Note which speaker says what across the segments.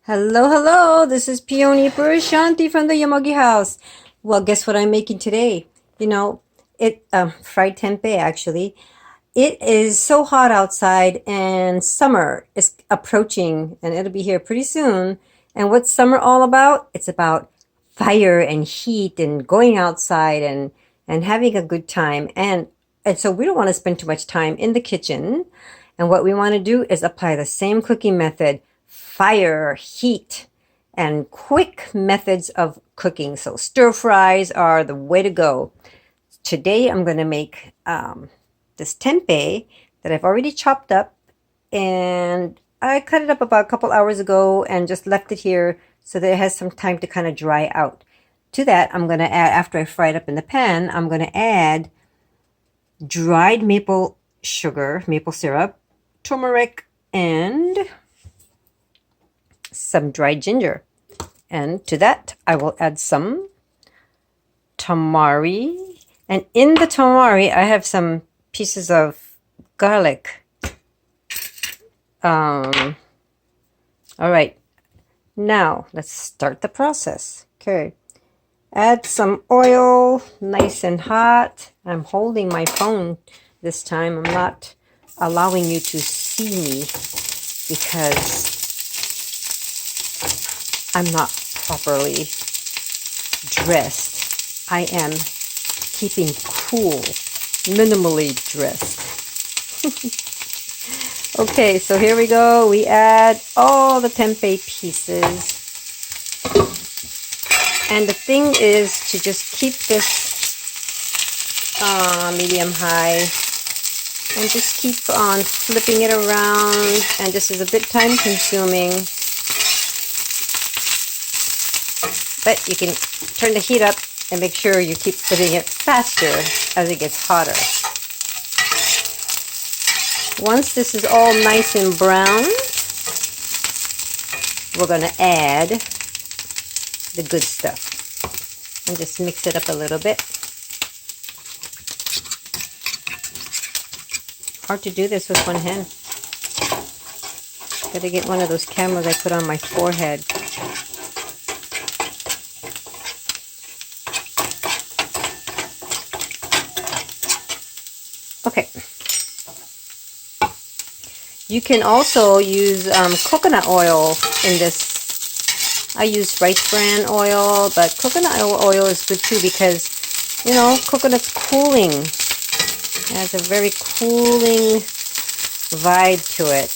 Speaker 1: Hello, hello. This is Peony Purashanti from the Yamogi house. Well, guess what I'm making today? Fried tempeh actually. It is so hot outside and summer is approaching and it'll be here pretty soon. And what's summer all about? It's about fire and heat and going outside and having a good time. And so we don't want to spend too much time in the kitchen. And what we want to do is apply the same cooking method, fire, heat, and quick methods of cooking. So stir fries are the way to go. Today I'm going to make this tempeh that I've already chopped up, and I cut it up about a couple hours ago and just left it here so that it has some time to kind of dry out. To that, I'm going to add, after I fry it up in the pan, I'm going to add dried maple sugar, maple syrup, turmeric, and some dried ginger. And to that, I will add some tamari. And in the tamari, I have some pieces of garlic. All right. Now, let's start the process. Okay. Add some oil, nice and hot. I'm holding my phone this time. I'm not allowing you to see me because I'm not properly dressed. I am keeping cool, minimally dressed. Okay, so here we go. We add all the tempeh pieces. And the thing is to just keep this medium high and just keep on flipping it around. And this is a bit time consuming, but you can turn the heat up and make sure you keep putting it faster as it gets hotter. Once this is all nice and brown, we're going to add the good stuff and just mix it up a little bit. Hard to do this with one hand. Gotta get one of those cameras I put on my forehead. Okay. You can also use coconut oil in this. I use rice bran oil, but coconut oil is good too because, you know, coconut's cooling. It has a very cooling vibe to it.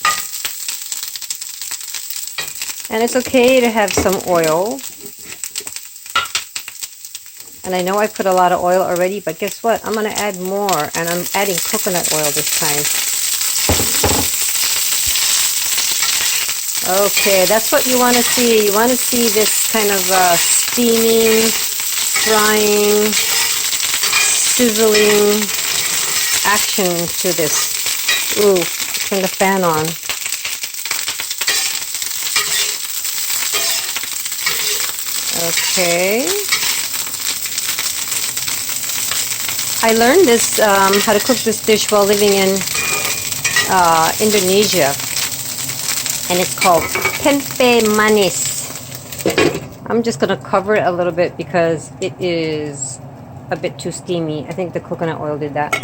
Speaker 1: And it's okay to have some oil. And I know I put a lot of oil already, but guess what? I'm going to add more, and I'm adding coconut oil this time. Okay, that's what you want to see. You want to see this kind of steaming, frying, sizzling action to this. Ooh, turn the fan on. Okay. I learned this, how to cook this dish while living in Indonesia. And it's called Tempeh manis. I'm just going to cover it a little bit because it is a bit too steamy. I think the coconut oil did that.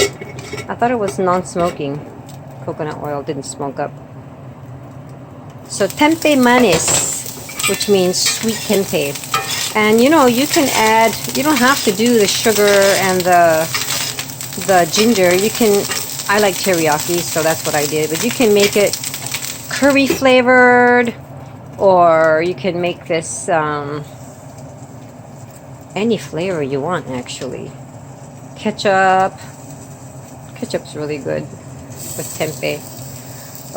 Speaker 1: I thought it was non-smoking. Coconut oil didn't smoke up. So tempeh manis, which means sweet tempeh. And you know, you can add, you don't have to do the sugar and the ginger. You can, I like teriyaki, so that's what I did. But you can make it curry flavored, or you can make this any flavor you want actually. Ketchup's really good with tempeh.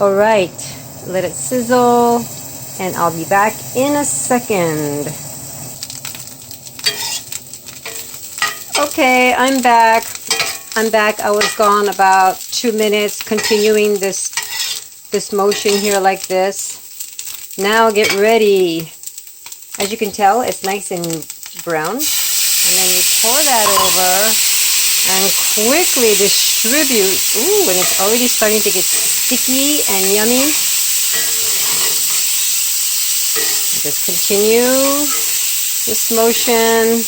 Speaker 1: Alright, let it sizzle and I'll be back in a second. Okay, I'm back. I was gone about 2 minutes continuing this motion here like this. Now get ready. As you can tell, it's nice and brown. And then you pour that over and quickly distribute. Ooh, and it's already starting to get sticky and yummy. Just continue this motion.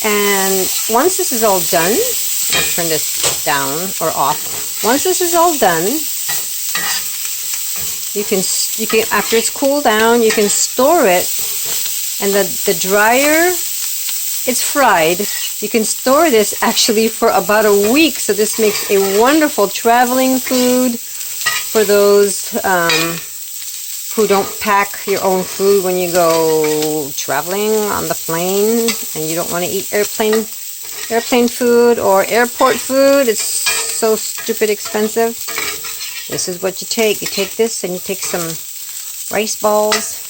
Speaker 1: And once this is all done, I'll turn this down or off. Once this is all done, you can after it's cooled down, you can store it. And the drier it's fried, you can store this actually for about a week. So this makes a wonderful traveling food for those who don't pack your own food when you go traveling on the plane and you don't want to eat airplane food or airport food. It's so stupid expensive. This is what you take. You take this and you take some rice balls.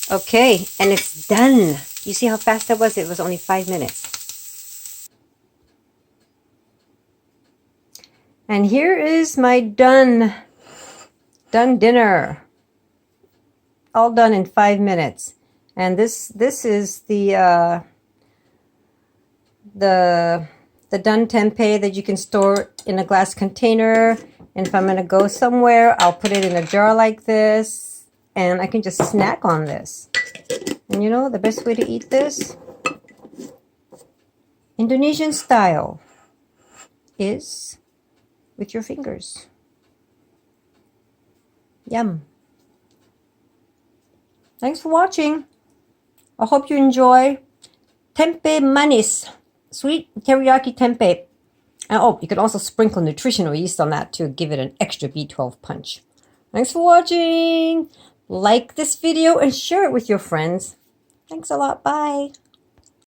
Speaker 1: Okay, and it's done. You see how fast that was? It was only 5 minutes. And here is my done dinner. All done in 5 minutes. And this is the done tempeh that you can store in a glass container. And if I'm going to go somewhere, I'll put it in a jar like this. And I can just snack on this. And you know, the best way to eat this, Indonesian style, is with your fingers. Yum. Thanks for watching. I hope you enjoy tempeh manis, sweet teriyaki tempeh. And oh, you can also sprinkle nutritional yeast on that to give it an extra B12 punch. Thanks for watching. Like this video and share it with your friends. Thanks a lot. Bye.